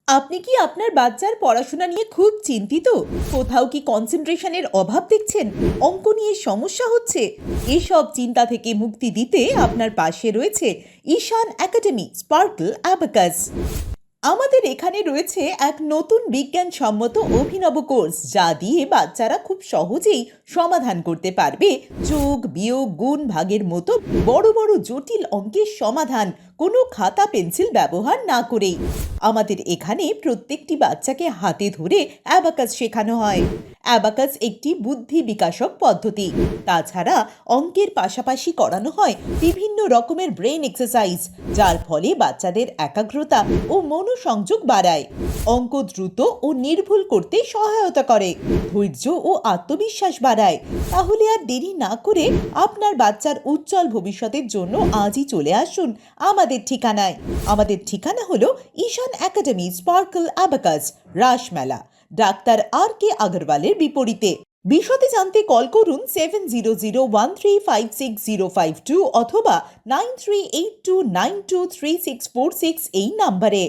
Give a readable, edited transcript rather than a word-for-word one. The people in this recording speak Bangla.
আপনি কি আপনার বাচ্চার পড়াশোনা নিয়ে খুব চিন্তিত? কোথাও কি কনসেন্ট্রেশনের অভাব দেখছেন? অঙ্ক নিয়ে সমস্যা হচ্ছে? এসব চিন্তা থেকে মুক্তি দিতে আপনার পাশে রয়েছে ঈশান একাডেমি স্পার্কল অ্যাবাকাস। আমাদের এখানে রয়েছে এক নতুন বিজ্ঞানসম্মত অভিনব কোর্স যা দিয়ে বাচ্চারা খুব সহজেই সমাধান করতে পারবে যোগ, বিয়োগ, গুণ, ভাগের মতো বড় বড় জটিল অঙ্কের সমাধান কোনো খাতা পেন্সিল ব্যবহার না করেই। আমাদের এখানে প্রত্যেকটি বাচ্চাকে হাতে ধরে অ্যাবাকাস শেখানো হয়। অ্যাবাকাস একটি বুদ্ধি বিকাশক পদ্ধতি। তাছাড়া অঙ্কের পাশাপাশি করানো হয় বিভিন্ন রকমের ব্রেন এক্সারসাইজ, যার ফলে বাচ্চাদের একাগ্রতা ও মনোসংযোগ বাড়ায়। অঙ্ক দ্রুত ও নির্ভুল করতে সহায়তা করে, ধৈর্য ও আত্মবিশ্বাস বাড়ায়। তাহলে আর দেরি না করে আপনার বাচ্চার উজ্জ্বল ভবিষ্যতের জন্য আজই চলে আসুন আমাদের ঠিকানায়। আমাদের ঠিকানা হলো Ishan academy sparkle abacus, Rasmela, doctor R.K. আগরওয়ালের বিপরীতে। বিশদে জানতে কল করুন 7001356052 অথবা 9382923646 এই নাম্বারে।